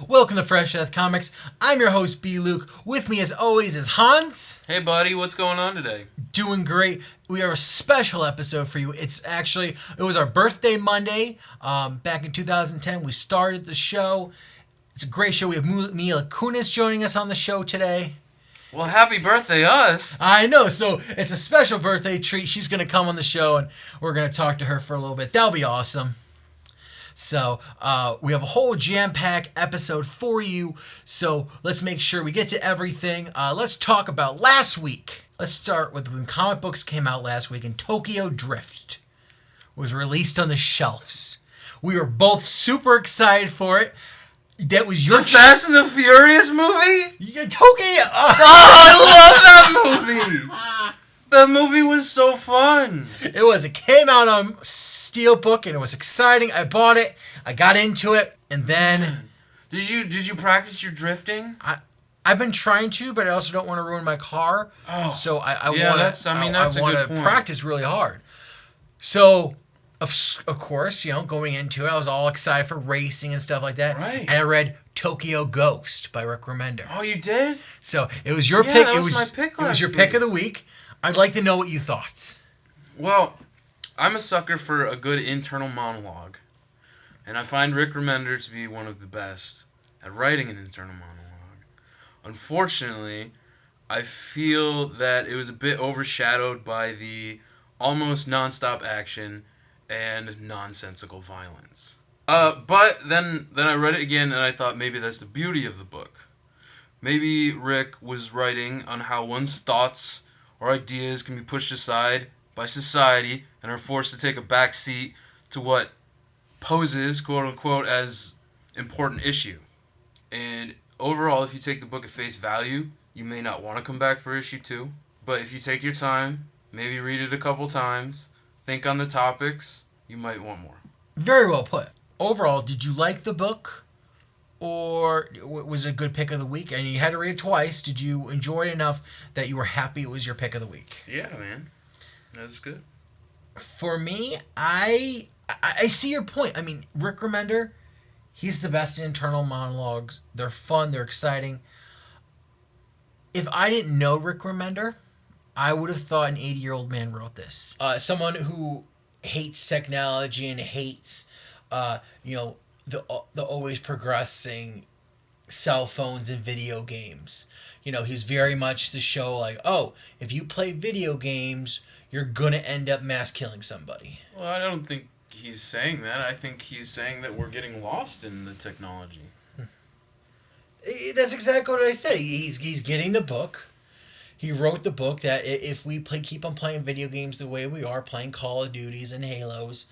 Welcome to Fresh Death Comics. I'm your host, B. Luke. With me, as always, is Hans. Hey, buddy, what's going on today? Doing great. We have a special episode for you. It was our birthday Monday. Back in 2010, we started the show. It's a great show. We have Mila Kunis joining us on the show today. Well, happy birthday, us. I know, so it's a special birthday treat. She's going to come on the show, and we're going to talk to her for a little bit. That'll be awesome. So, we have a whole jam-packed episode for you, so let's make sure we get to everything. Let's talk about last week. Let's start with when comic books came out last week, and Tokyo Drift was released on the shelves. We were both super excited for it. That was your... The Fast and the Furious movie? Yeah, Tokyo... I love that movie! That movie was so fun. It was. It came out on Steelbook, and it was exciting. I bought it. I got into it, and then... Did you practice your drifting? I've been trying to, but I also don't want to ruin my car. Oh, so I yeah, want to practice really hard. So, of course, going into it, I was all excited for racing and stuff like that. Right. And I read Tokyo Ghost by Rick Remender. Oh, you did? So it was your pick. That was my pick last It was your week. pick of the week. I'd like to know what you thought. Well, I'm a sucker for a good internal monologue. And I find Rick Remender to be one of the best at writing an internal monologue. Unfortunately, I feel that it was a bit overshadowed by the almost nonstop action and nonsensical violence. But then I read it again and I thought maybe that's the beauty of the book. Maybe Rick was writing on how one's thoughts or ideas can be pushed aside by society and are forced to take a back seat to what poses, quote-unquote, as important issue. And overall, if you take the book at face value, you may not want to come back for issue 2. But if you take your time, maybe read it a couple times, think on the topics, you might want more. Very well put. Overall, did you like the book? Or was it a good pick of the week? And you had to read it twice. Did you enjoy it enough that you were happy it was your pick of the week? Yeah, man. That was good. For me, I see your point. I mean, Rick Remender, he's the best in internal monologues. They're fun. They're exciting. If I didn't know Rick Remender, I would have thought an 80-year-old man wrote this. Someone who hates technology and hates, the always progressing cell phones and video games. He's very much the show like, oh, if you play video games, you're going to end up mass killing somebody. Well, I don't think he's saying that. I think he's saying that we're getting lost in the technology. That's exactly what I said. He's getting the book. He wrote the book that if we keep on playing video games the way we are, playing Call of Duties and Halos,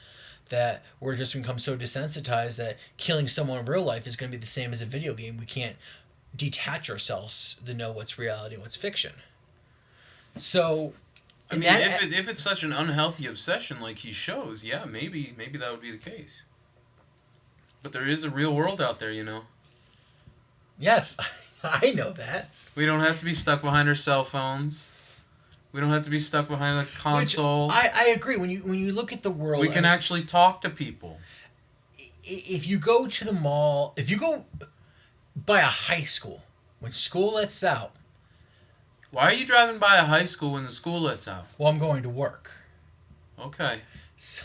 that we're just become so desensitized that killing someone in real life is going to be the same as a video game. We can't detach ourselves to know what's reality and what's fiction. So, I mean, if it's such an unhealthy obsession like he shows, yeah, maybe that would be the case. But there is a real world out there, Yes, I know that. We don't have to be stuck behind our cell phones. We don't have to be stuck behind a console. I agree. When you look at the world, we can actually talk to people. If you go to the mall, if you go by a high school, when school lets out. Why are you driving by a high school when the school lets out? Well, I'm going to work. Okay. So,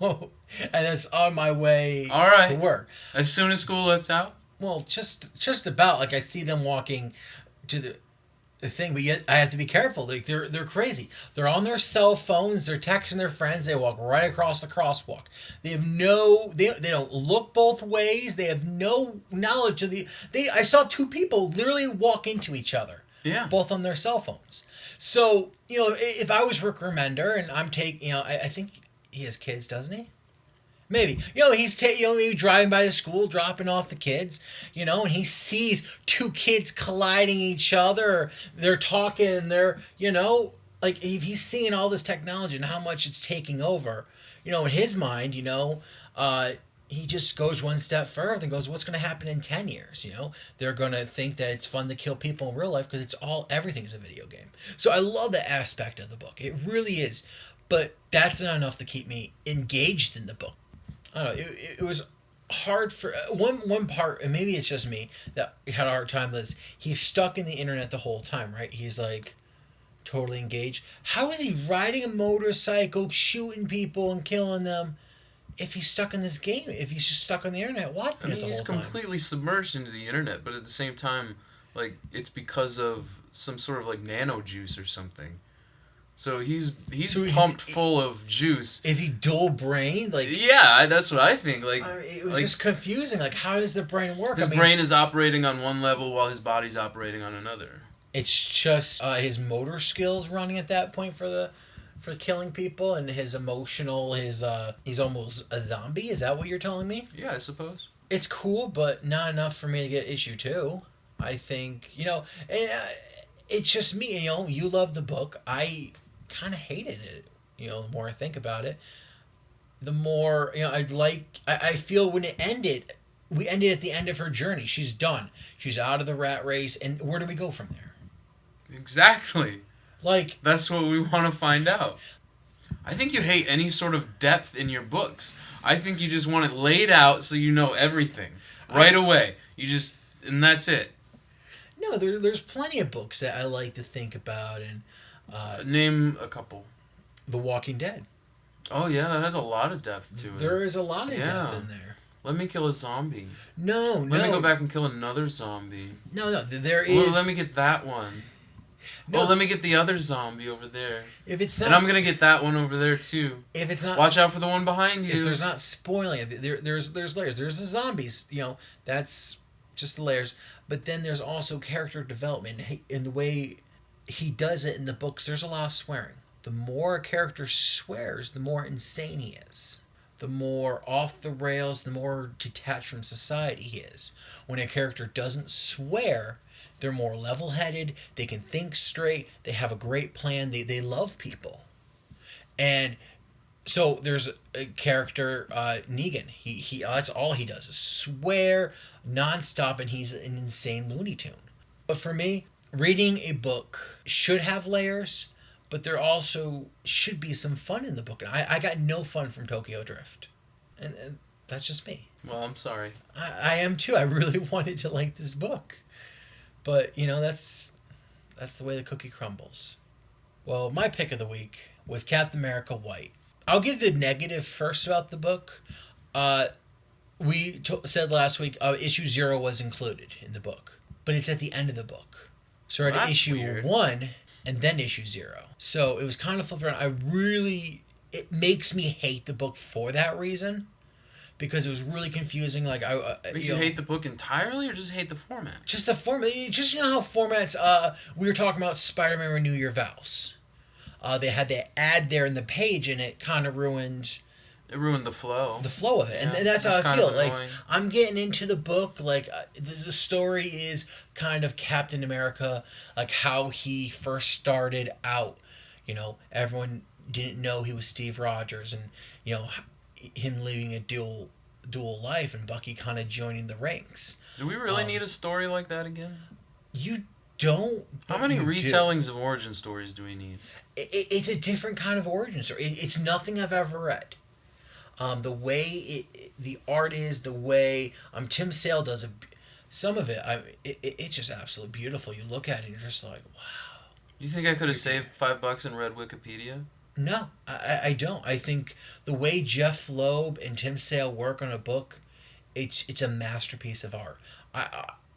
and it's on my way to work. As soon as school lets out? Well, just about. Like, I see them walking to the thing, but yet I have to be careful. Like, they're crazy. They're on their cell phones. They're texting their friends. They walk right across the crosswalk. They have they don't look both ways. They have no knowledge of I saw two people literally walk into each other. Yeah. Both on their cell phones. So, if I was Rick Remender and I'm I think he has kids, doesn't he? Maybe. He's maybe driving by the school, dropping off the kids, and he sees two kids colliding each other. Or they're talking and they're, like if he's seeing all this technology and how much it's taking over, in his mind, he just goes one step further and goes, what's going to happen in 10 years? They're going to think that it's fun to kill people in real life because everything's a video game. So I love that aspect of the book. It really is. But that's not enough to keep me engaged in the book. I don't know. It was hard for one part, and maybe it's just me that had a hard time with this. He's stuck in the internet the whole time, right? He's like totally engaged. How is he riding a motorcycle, shooting people and killing them if he's stuck in this game? If he's just stuck on the internet watching it the he's whole time? completely submerged into the internet, but at the same time, like, it's because of some sort of like nano juice or something. So he's pumped full of juice. Is he dual brained? Like, yeah, that's what I think. Like, it was just confusing. Like, how does the brain work? His brain is operating on one level while his body's operating on another. It's just his motor skills running at that point for killing people, and his emotional, he's almost a zombie. Is that what you're telling me? Yeah, I suppose. It's cool, but not enough for me to get issue 2. I think, and it's just me. You love the book. I kind of hated it. The more I think about it, the more I feel when it ended. We ended at the end of her journey. She's done. She's out of the rat race, and where do we go from there? Exactly. Like, that's what we want to find out. I think you hate any sort of depth in your books. I think you just want it laid out so you know everything right away. And that's it. No, there's plenty of books that I like to think about, and name a couple. The Walking Dead. Oh yeah, that has a lot of depth to it. There is a lot of depth in there. Let me kill a zombie. No. Let me go back and kill another zombie. No, there is. Well, let me get that one. No. Oh, let me get the other zombie over there. If it's not, and I'm gonna get that one over there too. If it's not, watch out for the one behind you. If there's not spoiling it, there's layers. There's the zombies. That's just the layers. But then there's also character development in the way he does it in the books. There's a lot of swearing. The more a character swears, the more insane he is. The more off the rails, the more detached from society he is. When a character doesn't swear, they're more level-headed, they can think straight, they have a great plan, they love people. And so there's a character, Negan. He that's all he does is swear nonstop, and he's an insane Looney Tune. But for me, reading a book should have layers, but there also should be some fun in the book. And I got no fun from Tokyo Drift. And that's just me. Well, I'm sorry. I am too. I really wanted to like this book. But, that's the way the cookie crumbles. Well, my pick of the week was Captain America White. I'll give the negative first about the book. We said last week issue 0 was included in the book. But it's at the end of the book. So we're at issue 1 and then issue 0. So it was kind of flipped around. It makes me hate the book for that reason. Because it was really confusing. Like you hate the book entirely, or just hate the format? Just the format. Just how formats. We were talking about Spider-Man Renew Your Vows. They had the ad there in the page, and it kind of ruined. It ruined the flow. The flow of it, yeah, and that's how I feel. Like I'm getting into the book. Like the story is kind of Captain America, like how he first started out. Everyone didn't know he was Steve Rogers, and him living a dual life, and Bucky kind of joining the ranks. Do we really need a story like that again? You don't. How many retellings of origin stories do we need? It's a different kind of origin story. It's nothing I've ever read. The way the art is, the way Tim Sale does some of it. It's just absolutely beautiful. You look at it, and you're just like, wow. You think I could have saved $5 and read Wikipedia? No, I don't. I think the way Jeff Loeb and Tim Sale work on a book, it's a masterpiece of art.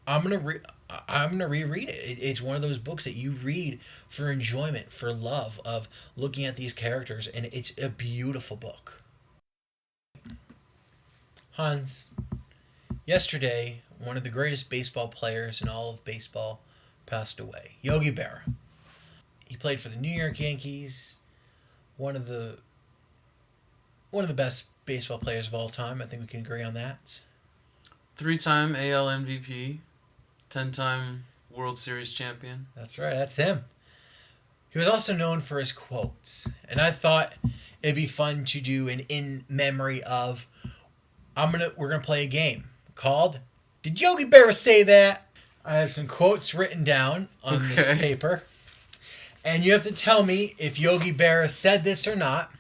I'm gonna reread it. It's one of those books that you read for enjoyment, for love of looking at these characters, and it's a beautiful book. Hans, yesterday, one of the greatest baseball players in all of baseball passed away. Yogi Berra. He played for the New York Yankees. One of the best baseball players of all time. I think we can agree on that. 3-time AL MVP, 10-time World Series champion. That's right, that's him. He was also known for his quotes, and I thought it'd be fun to do an in memory of. We're gonna play a game called "Did Yogi Berra Say That?" I have some quotes written down on this paper. And you have to tell me if Yogi Berra said this or not.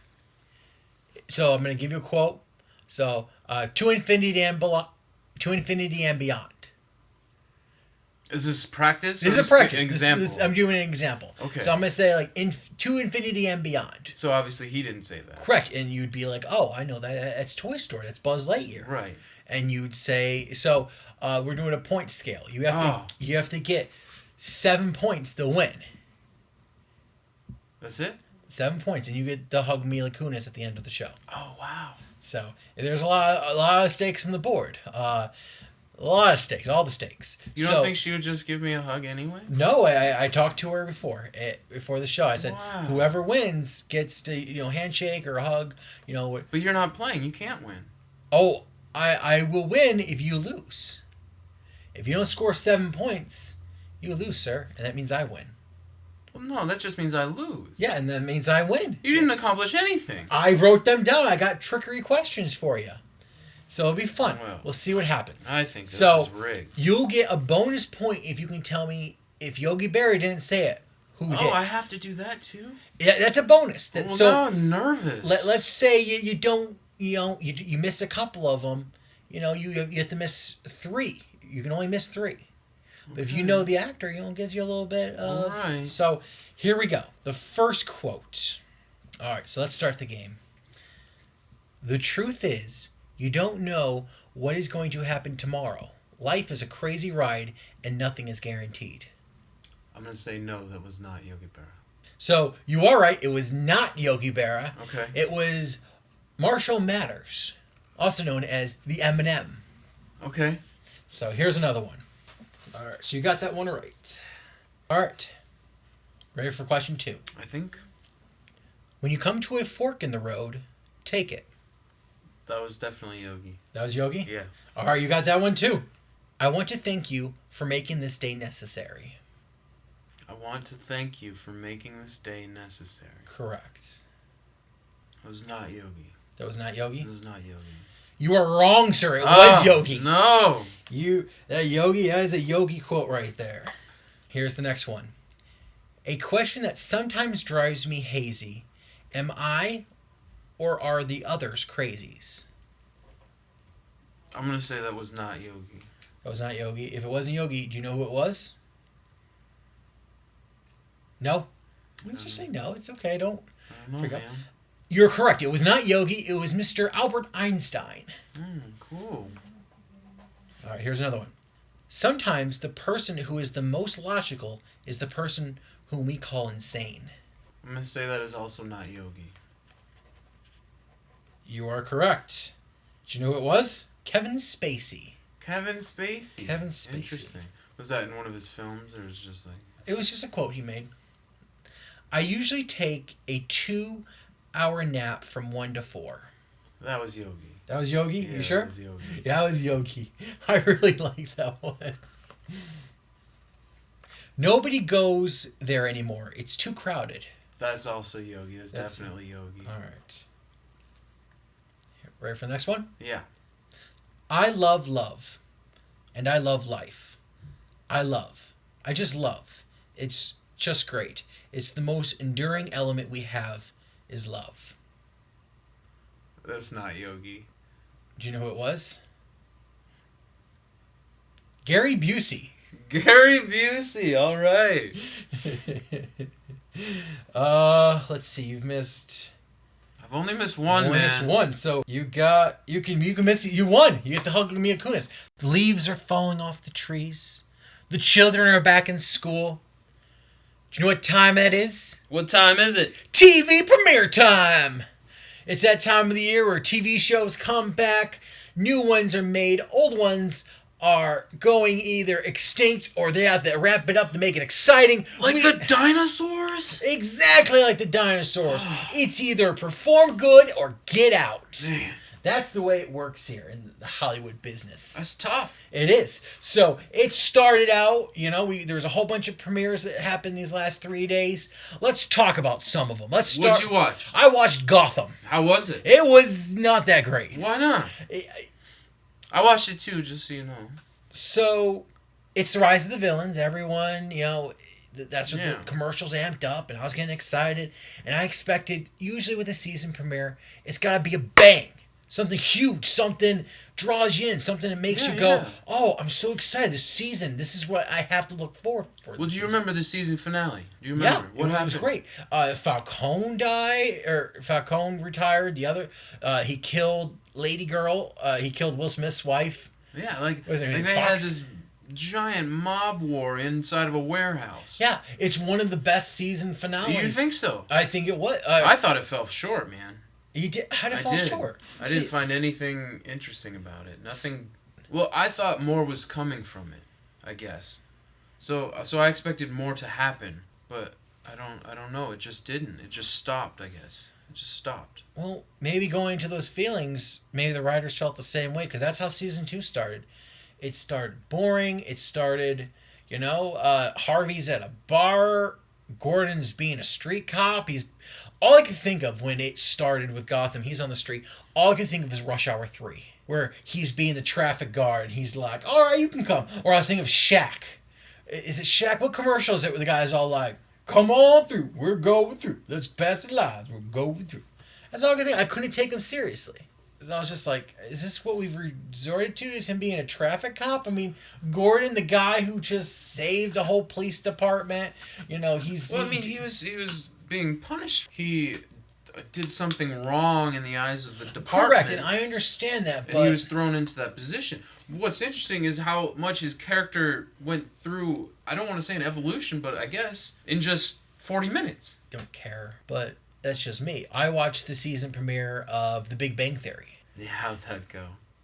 So I'm going to give you a quote. So To Infinity and Beyond. Is this practice? This is a practice. Example. I'm doing an example. Okay. So I'm going to say like To Infinity and Beyond. So obviously he didn't say that. Correct. And you'd be like, oh, I know that. That's Toy Story. That's Buzz Lightyear. Right. And you'd say, so we're doing a point scale. You have to get 7 points to win. That's it? 7 points, and you get to hug Mila Kunis at the end of the show. Oh, wow. So there's a lot of stakes on the board. A lot of stakes, all the stakes. You don't think she would just give me a hug anyway? No, I talked to her before the show. I said, wow. Whoever wins gets to handshake or hug. But you're not playing. You can't win. Oh, I will win if you lose. If you don't score 7 points, you lose, sir, and that means I win. Well, no, that just means I lose. Yeah, and that means I win. You didn't accomplish anything. I wrote them down. I got trickery questions for you. So it'll be fun. Well, we'll see what happens. I think this is rigged. You'll get a bonus point if you can tell me if Yogi Berra didn't say it. Who did? Oh, I have to do that too? Yeah, that's a bonus. Now I'm nervous. Let's say you don't, you miss a couple of them. You have to miss 3. You can only miss 3. But if you know the actor, it gives you a little bit of... All right. So here we go. The first quote. All right, so let's start the game. The truth is, you don't know what is going to happen tomorrow. Life is a crazy ride, and nothing is guaranteed. I'm going to say no, that was not Yogi Berra. So you are right. It was not Yogi Berra. Okay. It was Marshall Mathers, also known as the M&M. Okay. So here's another one. All right, so you got that one right. All right. Ready for question 2? I think. When you come to a fork in the road, take it. That was definitely Yogi. That was Yogi? Yeah. All right, you got that one too. I want to thank you for making this day necessary. I want to thank you for making this day necessary. Correct. That was not Yogi. That was not Yogi? That was not Yogi. You are wrong, sir. It was Yogi. No. That is a Yogi quote right there. Here's the next one. A question that sometimes drives me hazy. Am I or are the others crazies? I'm going to say that was not Yogi. That was not Yogi. If it wasn't Yogi, do you know who it was? No? You can just say no. It's okay. Don't freak out. You're correct. It was not Yogi. It was Mr. Albert Einstein. Cool. All right, here's another one. Sometimes the person who is the most logical is the person whom we call insane. I'm going to say that is also not Yogi. You are correct. Do you know who it was? Kevin Spacey. Kevin Spacey. Kevin Spacey. Interesting. Was that in one of his films, or was it just like... It was just a quote he made. I usually take a 2-hour nap from 1 to 4. That was Yogi. That was Yogi? Yeah, you sure? That was Yogi. Yeah, that was Yogi. I really like that one. Nobody goes there anymore. It's too crowded. That's also Yogi. That's definitely Yogi. All right. Ready for the next one? Yeah. I love love. And I love life. I love. I just love. It's just great. It's the most enduring element we have is love. That's not Yogi. Do you know who it was? Gary Busey. Gary Busey, all right. Let's see. You've missed. I've only missed one, man. Missed one. So you can miss. You won. You get the hug of Mila Kunis. The leaves are falling off the trees. The children are back in school. Do you know what time that is? What time is it? TV premiere time. It's that time of the year where TV shows come back, new ones are made, old ones are going either extinct or they have to ramp it up to make it exciting. Like the dinosaurs? Exactly like the dinosaurs. It's either perform good or get out. Man. That's the way it works here in the Hollywood business. That's tough. It is. So it started out, there's a whole bunch of premieres that happened these last 3 days. Let's talk about some of them. What'd you watch? I watched Gotham. How was it? It was not that great. Why not? I watched it too, just so you know. So it's the rise of the villains. Everyone, that's what the commercials amped up, and I was getting excited. And I expected, usually with a season premiere, it's got to be a bang. Something huge, something draws you in, something that makes you go, oh, I'm so excited. This season, this is what I have to look forward for. Well, do you remember the season finale? Do you remember? Yeah, what happened? It was great. Falcone died, or Falcone retired. The other, he killed Lady Girl. He killed Will Smith's wife. Yeah, like they had this giant mob war inside of a warehouse. Yeah, it's one of the best season finales. Do you think so? I think it was. I thought it fell short, man. You did? How did it fall short? I didn't find anything interesting about it. Nothing. Well, I thought more was coming from it, I guess. So I expected more to happen, but I don't know. It just didn't. It just stopped, I guess. It just stopped. Well, maybe going into those feelings, maybe the writers felt the same way, because that's how season 2 started. It started boring. It started, Harvey's at a bar. Gordon's being a street cop. All I could think of when it started with Gotham, he's on the street, all I could think of is Rush Hour 3, where he's being the traffic guard, and he's like, all right, you can come. Or I was thinking of Shaq. Is it Shaq? What commercial is it where the guy's all like, come on through, we're going through. Let's pass the lines, we're going through. That's all I could think. I couldn't take him seriously. So I was just like, is this what we've resorted to? Is him being a traffic cop? I mean, Gordon, the guy who just saved the whole police department, he's... Well, I mean, he was being punished. He did something wrong in the eyes of the department. Correct, and I understand that, but... And he was thrown into that position. What's interesting is how much his character went through, I don't want to say an evolution, but I guess, in just 40 minutes. Don't care, but... That's just me. I watched the season premiere of The Big Bang Theory. Yeah, how'd that go?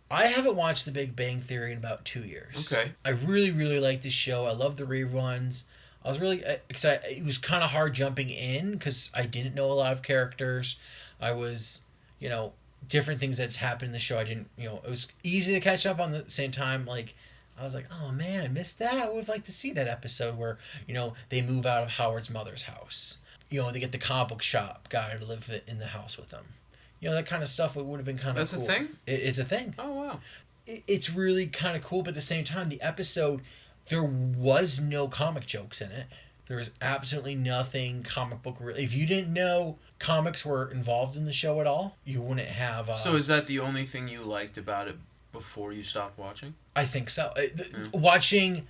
I haven't watched The Big Bang Theory in about 2 years. Okay. I really, really like this show. I love the reruns. I was really excited. It was kind of hard jumping in because I didn't know a lot of characters. I was, different things that's happened in the show. I didn't, it was easy to catch up on the same time. Like, I was like, oh man, I missed that. I would have liked to see that episode where, they move out of Howard's mother's house. They get the comic book shop guy to live in the house with them. That kind of stuff would have been kind of That's cool. That's a thing? It's a thing. Oh, wow. It's really kind of cool, but at the same time, the episode, there was no comic jokes in it. There was absolutely nothing comic book. If you didn't know comics were involved in the show at all, you wouldn't have... So is that the only thing you liked about it before you stopped watching? I think so. Watching...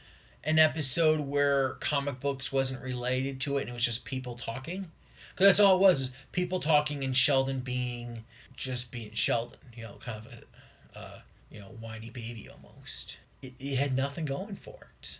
an episode where comic books wasn't related to it and it was just people talking. Because that's all it was people talking and Sheldon being Sheldon. Kind of a, whiny baby almost. It had nothing going for it.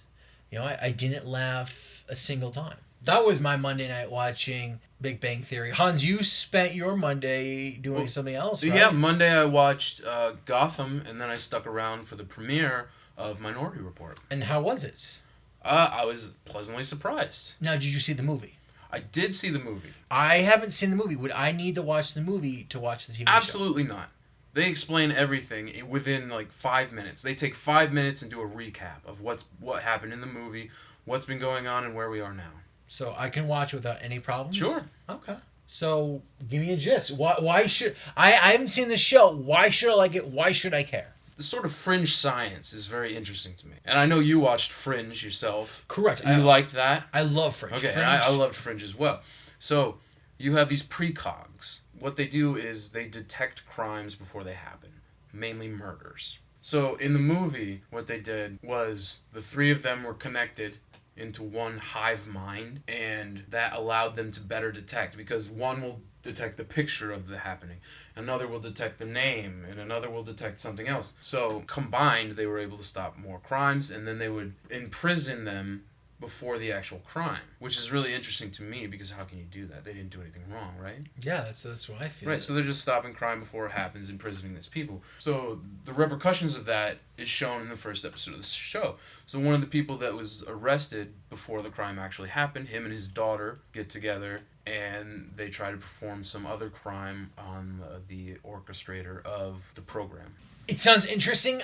I didn't laugh a single time. That was my Monday night watching Big Bang Theory. Hans, you spent your Monday doing something else, right? Yeah, Monday I watched Gotham and then I stuck around for the premiere of Minority Report. And how was it? I was pleasantly surprised. Now, did you see the movie? I did see the movie. I haven't seen the movie. Would I need to watch the movie to watch the TV show? Absolutely not. They explain everything within 5 minutes. They take 5 minutes and do a recap of what happened in the movie, what's been going on, and where we are now. So I can watch without any problems? Sure. Okay. So give me a gist. Why should... I haven't seen the show. Why should I like it? Why should I care? The sort of fringe science is very interesting to me. And I know you watched Fringe yourself. Correct. You liked that? I love Fringe. Okay, Fringe. I loved Fringe as well. So, you have these precogs. What they do is they detect crimes before they happen. Mainly murders. So, in the movie, what they did was the three of them were connected into one hive mind, and that allowed them to better detect, because one will detect the picture of the happening, another will detect the name, and another will detect something else. So combined, they were able to stop more crimes, and then they would imprison them before the actual crime, which is really interesting to me, because how can you do that? They didn't do anything wrong, right? Yeah, that's what I feel. Right, so they're just stopping crime before it happens, imprisoning these people. So the repercussions of that is shown in the first episode of the show. So one of the people that was arrested before the crime actually happened, him and his daughter get together and they try to perform some other crime on the orchestrator of the program. It sounds interesting,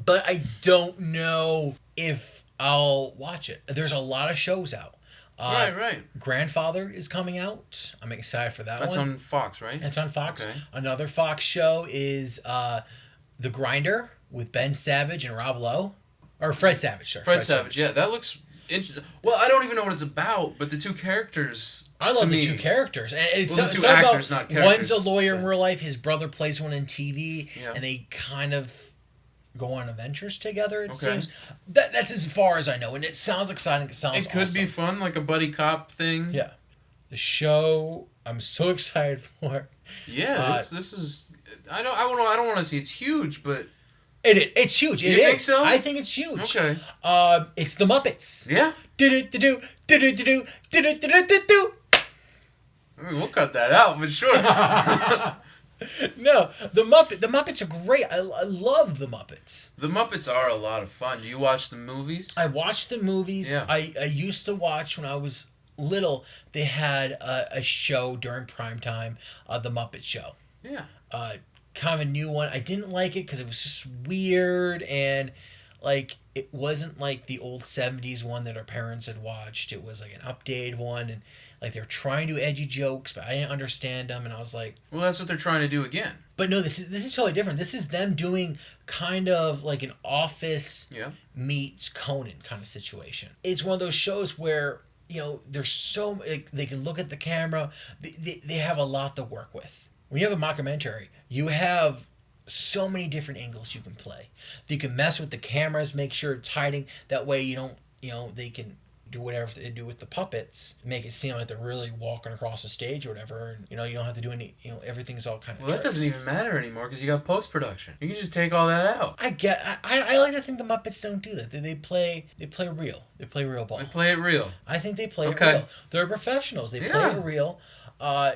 but I don't know if I'll watch it. There's a lot of shows out. Right. Grandfather is coming out. I'm excited for that That's one. on Fox, right? That's on Fox. Okay. Another Fox show is The Grinder with Ben Savage and Rob Lowe. Or Fred Savage, sorry. Fred Savage, yeah, that looks Well, I don't even know what it's about, but the two characters. I love the two characters. And it's the two actors, not characters. One's a lawyer in real life. His brother plays one in TV, Yeah. and they kind of go on adventures together. It seems that's as far as I know, and it sounds exciting. It sounds. It could awesome. be fun, like a buddy cop thing. Yeah, the show I'm so excited for. Yeah, this is. I don't want to say it's huge, but it's huge. You think so? I think it's huge. Okay. It's the Muppets. Yeah. Do. I mean, we'll cut that out, but sure. No, the Muppets are great. I love the Muppets. The Muppets are a lot of fun. Do you watch the movies? I watched the movies. Yeah. I used to watch when I was little. They had a show during prime time, the Muppet Show. Yeah. Kind of a new one. I didn't like it because it was just weird and like it wasn't like the old 70s one that our parents had watched. It was like an updated one, and like they were trying to do edgy jokes, but I didn't understand them, and I was like, well, that's what they're trying to do again. But no, this is totally different. This is them doing kind of like an Office meets Conan kind of situation. It's one of those shows where, you know, there's so like, they can look at the camera. They have a lot to work with. When you have a mockumentary, you have so many different angles you can play. You can mess with the cameras, make sure it's hiding. That way you don't, you know, they can do whatever they do with the puppets, make it seem like they're really walking across the stage or whatever. And, you know, you don't have to do any, you know, everything's all kind of Well, that doesn't even matter anymore because you got post-production. You can just take all that out. I like to think the Muppets don't do that. They play real. They play real ball. They play it real. I think they play it real. They're professionals. They play it real.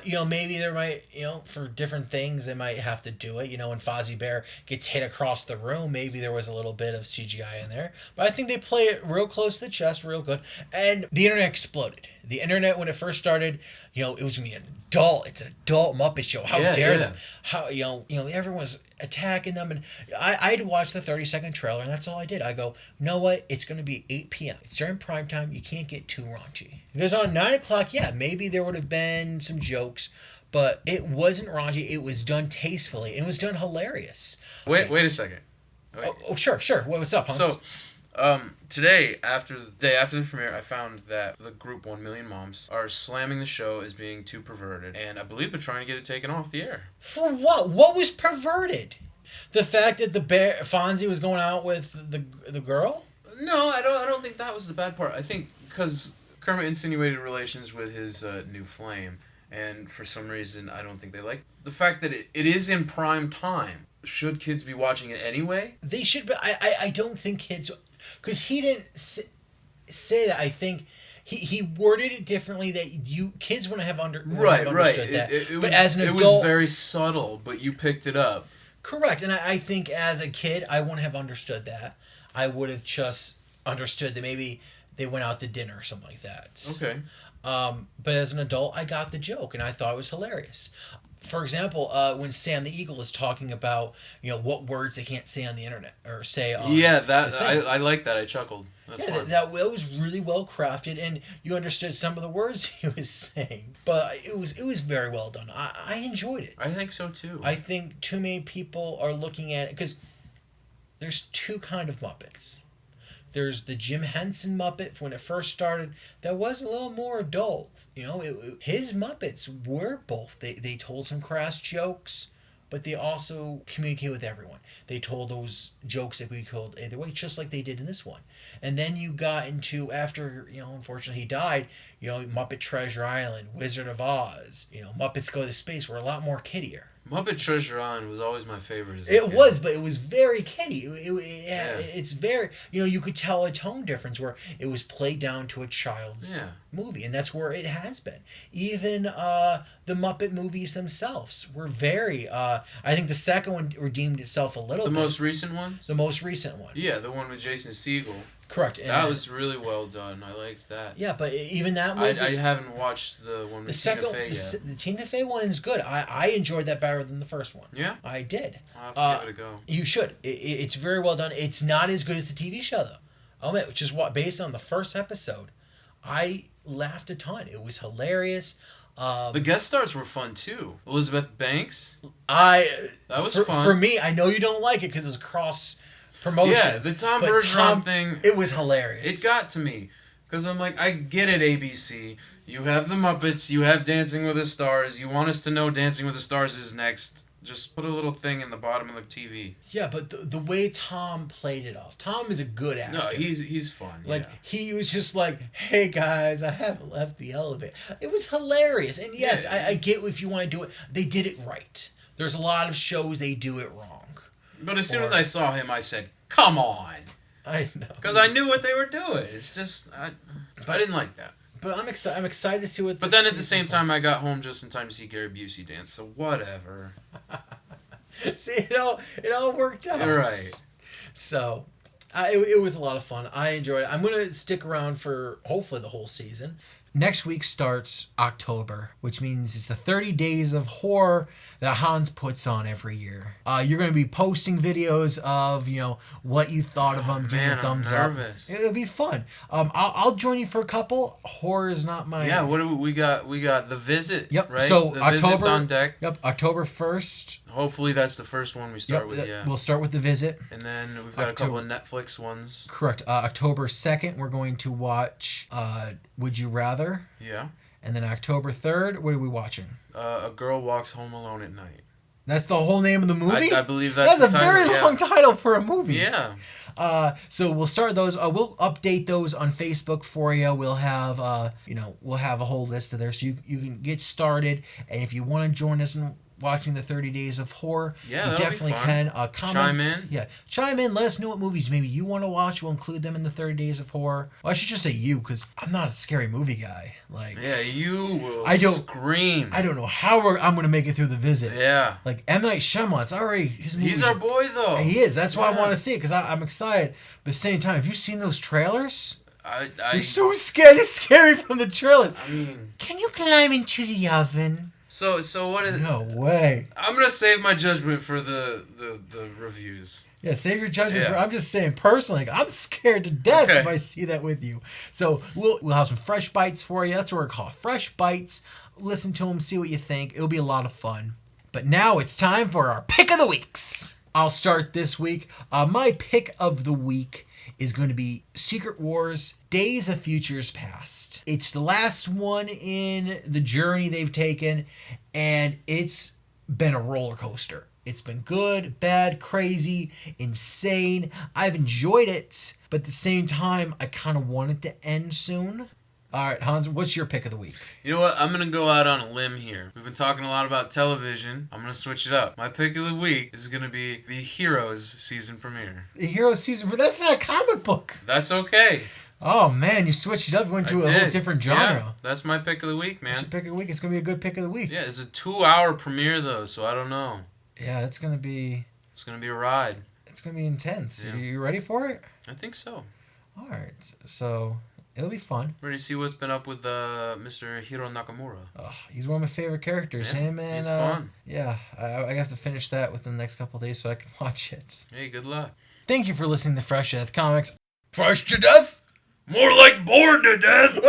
You know, maybe there might, you know, for different things, they might have to do it. You know, when Fozzie Bear gets hit across the room, maybe there was a little bit of CGI in there. But I think they play it real close to the chest, real good. And the internet exploded. The internet, when it first started, you know, it was going to be it's an adult Muppet show. How dare them? How, you know, everyone was attacking them. And I had to watch the 30-second trailer, and that's all I did. I go, you know what? It's going to be 8 p.m. It's during prime time. You can't get too raunchy. Because on 9 o'clock, maybe there would have been some jokes, but it wasn't raunchy. It was done tastefully, and it was done hilarious. Wait a second. Wait. Oh, sure. What's up, Hans? So, today, the day after the premiere, I found that the group 1 Million Moms are slamming the show as being too perverted, and I believe they're trying to get it taken off the air. For what? What was perverted? The fact that Fonzie was going out with the girl? No, I don't think that was the bad part. I think because Kermit insinuated relations with his new flame, and for some reason, I don't think they like the fact that it is in prime time. Should kids be watching it anyway? They should, but I don't think kids... Because he didn't say that. I think he worded it differently that kids wouldn't have understood that. But as an adult... It was very subtle, but you picked it up. Correct, and I think as a kid, I wouldn't have understood that. I would have just understood that maybe they went out to dinner or something like that. Okay. But as an adult, I got the joke, and I thought it was hilarious. For example, when Sam the Eagle is talking about, you know, what words they can't say on the internet or say on I like that. I chuckled. That's that was really well crafted, and you understood some of the words he was saying. But it was very well done. I enjoyed it. I think so too. I think too many people are looking at it because there's two kind of Muppets. There's the Jim Henson Muppet when it first started that was a little more adult. You know, his Muppets were both. They told some crass jokes, but they also communicated with everyone. They told those jokes that we told either way, just like they did in this one. And then you got into, after, you know, unfortunately he died, you know, Muppet Treasure Island, Wizard of Oz, you know, Muppets Go to Space were a lot more kiddier. Muppet Treasure Island was always my favorite. It was, but it was very kiddie. It's very, you know, you could tell a tone difference where it was played down to a child's movie, and that's where it has been. Even the Muppet movies themselves were very, I think the second one redeemed itself a little bit. The most recent ones? The most recent one. Yeah, the one with Jason Segel. Correct. And that was really well done. I liked that. Yeah, but even that movie... I haven't watched the one with Tina Fey yet. The Tina Fey one is good. I enjoyed that better than the first one. Yeah? I did. I'll have to give it a go. You should. It's very well done. It's not as good as the TV show, though. Which is what, based on the first episode, I laughed a ton. It was hilarious. The guest stars were fun, too. Elizabeth Banks. That was fun. For me, I know you don't like it because it was cross... promotions. Yeah, the Tom Bergeron thing. It was hilarious. It got to me Because I'm like, I get it, ABC. You have the Muppets, you have Dancing with the Stars, you want us to know Dancing with the Stars is next. Just put a little thing in the bottom of the TV. Yeah, but the way Tom played it off. Tom is a good actor. No, he's fun. Like, yeah. he was just like, hey guys, I haven't left the elevator. It was hilarious. And yes, Yeah. I get if you want to do it. They did it right. There's a lot of shows they do it wrong. But as soon as I saw him, I said, come on. I know. Because I knew what they were doing. It's just, I didn't like that. But I'm excited to see what. But then at the same time, I got home just in time to see Gary Busey dance. So whatever. See, it all worked out. Right. So, it was a lot of fun. I enjoyed it. I'm gonna stick around for hopefully the whole season. Next week starts October, which means it's the 30 days of horror that Hans puts on every year. You're going to be posting videos of, what you thought of them, giving a thumbs I'm up. nervous. It'll be fun. I'll join you for a couple. Horror is not my... Yeah, what do we got? We got The Visit, Yep. right? So The October, Visit's on deck. Yep, October 1st. Hopefully that's the first one we start with, yeah. We'll start with The Visit. And then we've got a couple of Netflix ones. Correct. October 2nd, we're going to watch Would You Rather? Yeah. And then October 3rd, what are we watching? A Girl Walks Home Alone at Night. That's the whole name of the movie? I believe that's a the title, very long title for a movie. Yeah. So we'll start those. We'll update those on Facebook for you. We'll have we'll have a whole list of there, so you can get started. And if you want to join us in watching the 30 Days of Horror, Yeah, you that'll definitely be fun. can. Comment, Chime in. Yeah, chime in. Let us know what movies maybe you want to watch. We'll include them in the 30 Days of Horror. Well, I should just say you, because I'm not a scary movie guy. Like, Yeah, you will scream. I don't know how I'm going to make it through The Visit. Yeah. Like, M. Night Shyamalan's already... His movies He's our boy, though. He is. That's why I Yeah. want to see it, because I'm excited. But at the same time, have you seen those trailers? You're so scared. You're scary from the trailers. I mean... Can you climb into the oven? So what is... No way. I'm going to save my judgment for the reviews. Yeah, save your judgment Yeah. for... I'm just saying, personally, like, I'm scared to death Okay. if I see that with you. So we'll have some fresh bites for you. That's what we're called, fresh bites. Listen to them, see what you think. It'll be a lot of fun. But now it's time for our pick of the weeks. I'll start this week. My pick of the week is going to be Secret Wars Days of Futures Past. It's the last one in the journey they've taken, and it's been a roller coaster. It's been good, bad, crazy, insane. I've enjoyed it, but at the same time, I kind of want it to end soon. All right, Hans, what's your pick of the week? You know what? I'm going to go out on a limb here. We've been talking a lot about television. I'm going to switch it up. My pick of the week is going to be the Heroes season premiere. The Hero season, but that's not a comic book. That's okay. Oh, man, you switched it up. You went to a whole different genre. Yeah, that's my pick of the week, man. What's your pick of the week? It's going to be a good pick of the week. Yeah, it's a 2-hour premiere, though, so I don't know. Yeah, it's going to be a ride. It's going to be intense. Yeah. You ready for it? I think so. All right. So, it'll be fun. Ready to see what's been up with Mr. Hiro Nakamura. He's one of my favorite characters. Yeah, Him and... he's fun. Yeah, I have to finish that within the next couple of days so I can watch it. Hey, good luck. Thank you for listening to Fresh Death Comics. Fresh to death? More like bored to death!